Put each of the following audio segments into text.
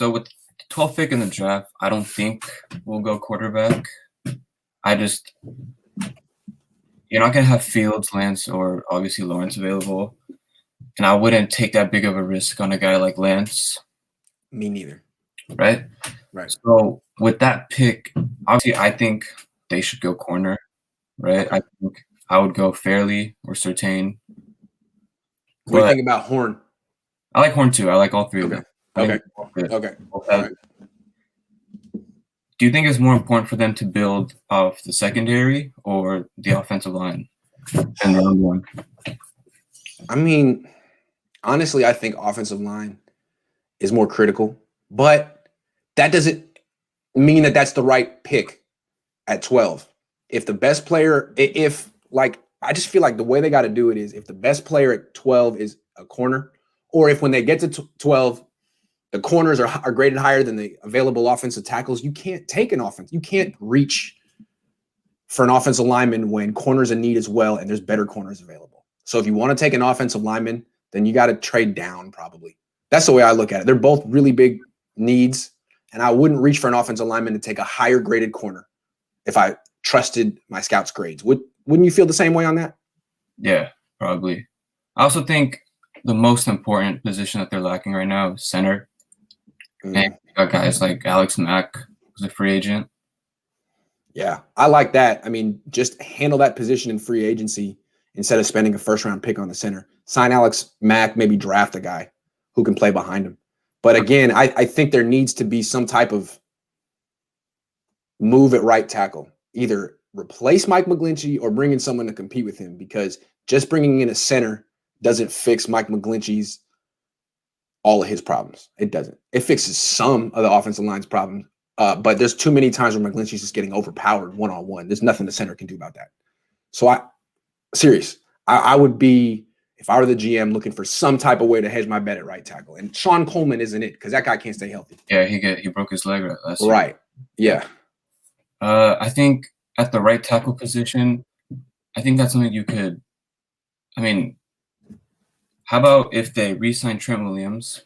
So with the 12th pick in the draft, I don't think we'll go quarterback. I just you're not gonna have Fields, Lance, or obviously Lawrence available, and I wouldn't take that big of a risk on a guy like Lance, Me neither. right? Right. So with that pick, obviously I think they should go corner, right? Okay. I think I would go Fairley or Surtain. What do you But think about Horn? I like Horn too. I like all three of Okay. them. I Okay. think they're all good. Okay. Both All have- right. Do you think it's more important for them to build off the secondary or the offensive line in round one? I mean, honestly, I think offensive line is more critical, but that doesn't mean that that's the right pick at 12. If the best player, if like, I just feel like the way they got to do it is if the best player at 12 is a corner, or if when they get to 12, the corners are graded higher than the available offensive tackles, you can't take an offense. You can't reach for an offensive lineman when corners in need as well, and there's better corners available. So if you want to take an offensive lineman, then you got to trade down probably. That's the way I look at it. They're both really big needs, and I wouldn't reach for an offensive lineman to take a higher graded corner if I trusted my scouts' grades. Wouldn't you feel the same way on that? Yeah, probably. I also think the most important position that they're lacking right now is center. And you got guys like Alex Mack, who's a free agent. Yeah, I like that. I mean, just handle that position in free agency instead of spending a first-round pick on the center. Sign Alex Mack, maybe draft a guy who can play behind him. But again, I think there needs to be some type of move at right tackle. Either replace Mike McGlinchey or bring in someone to compete with him, because just bringing in a center doesn't fix Mike McGlinchey's all of his problems. It doesn't. It fixes some of the offensive line's problems, but there's too many times where McGlinchey's just getting overpowered one-on-one. There's nothing the center can do about that. So I would be, if I were the GM, looking for some type of way to hedge my bet at right tackle. And Sean Coleman isn't it, because that guy can't stay healthy. Yeah, he broke his leg last year. Right. Yeah. I think at the right tackle position, I think that's something you could. I mean, how about if they re-sign Trent Williams?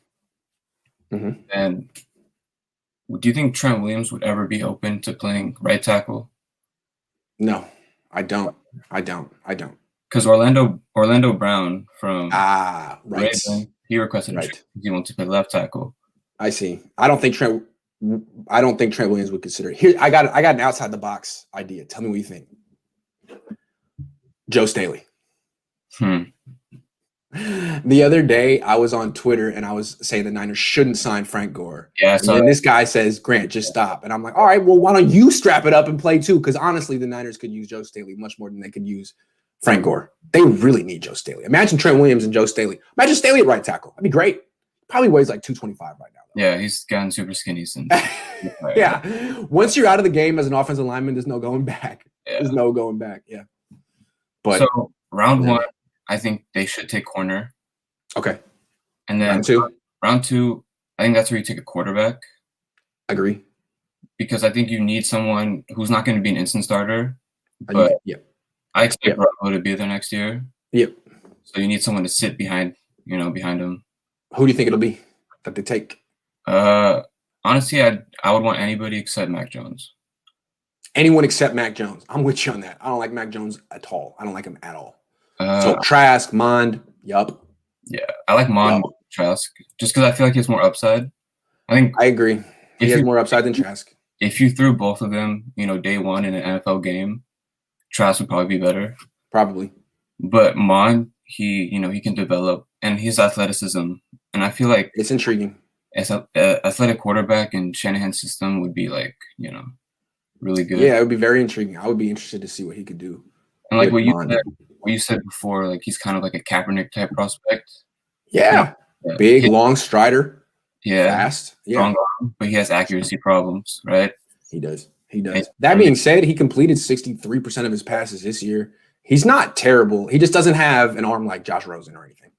Mm-hmm. And do you think Trent Williams would ever be open to playing right tackle? No, I don't. Because Orlando Brown from right. Raven, he requested he wants to play left tackle. I see. I don't think Trent Williams would consider it. Here, I got an outside the box idea. Tell me what you think. Joe Staley. The other day, I was on Twitter and I was saying the Niners shouldn't sign Frank Gore. Yeah, and then this guy says, Grant, just stop. And I'm like, all right, well, why don't you strap it up and play too? Because honestly, the Niners could use Joe Staley much more than they could use Frank Gore. They really need Joe Staley. Imagine Trent Williams and Joe Staley. Imagine Staley at right tackle. That'd be great. Probably weighs like 225 right now, though. Yeah, he's gotten super skinny since. Yeah. Once you're out of the game as an offensive lineman, there's no going back. Yeah. There's no going back. Yeah. But so round one, I think they should take corner. Okay. And then round two, I think that's where you take a quarterback. Agree. Because I think you need someone who's not going to be an instant starter. But I expect Bravo to be there next year. Yep. So you need someone to sit behind him. Who do you think it'll be that they take? Honestly, I would want anybody except Mac Jones. Anyone except Mac Jones. I'm with you on that. I don't like Mac Jones at all. I don't like him at all. So Trask, Mond, yup. Yeah, I like Mond Trask just because I feel like he has more upside. I agree. He has more upside than Trask. If you threw both of them, day one in an NFL game, Trask would probably be better. Probably. But Mond, he can develop, and his athleticism, and I feel like it's intriguing. As an athletic quarterback in Shanahan's system would be really good. Yeah, it would be very intriguing. I would be interested to see what he could do. And like what you said before, like he's kind of like a Kaepernick type prospect. Yeah. Big, long strider. Yeah. Fast. Yeah. Strong arm, but he has accuracy problems, right? He does. That being said, he completed 63% of his passes this year. He's not terrible. He just doesn't have an arm like Josh Rosen or anything.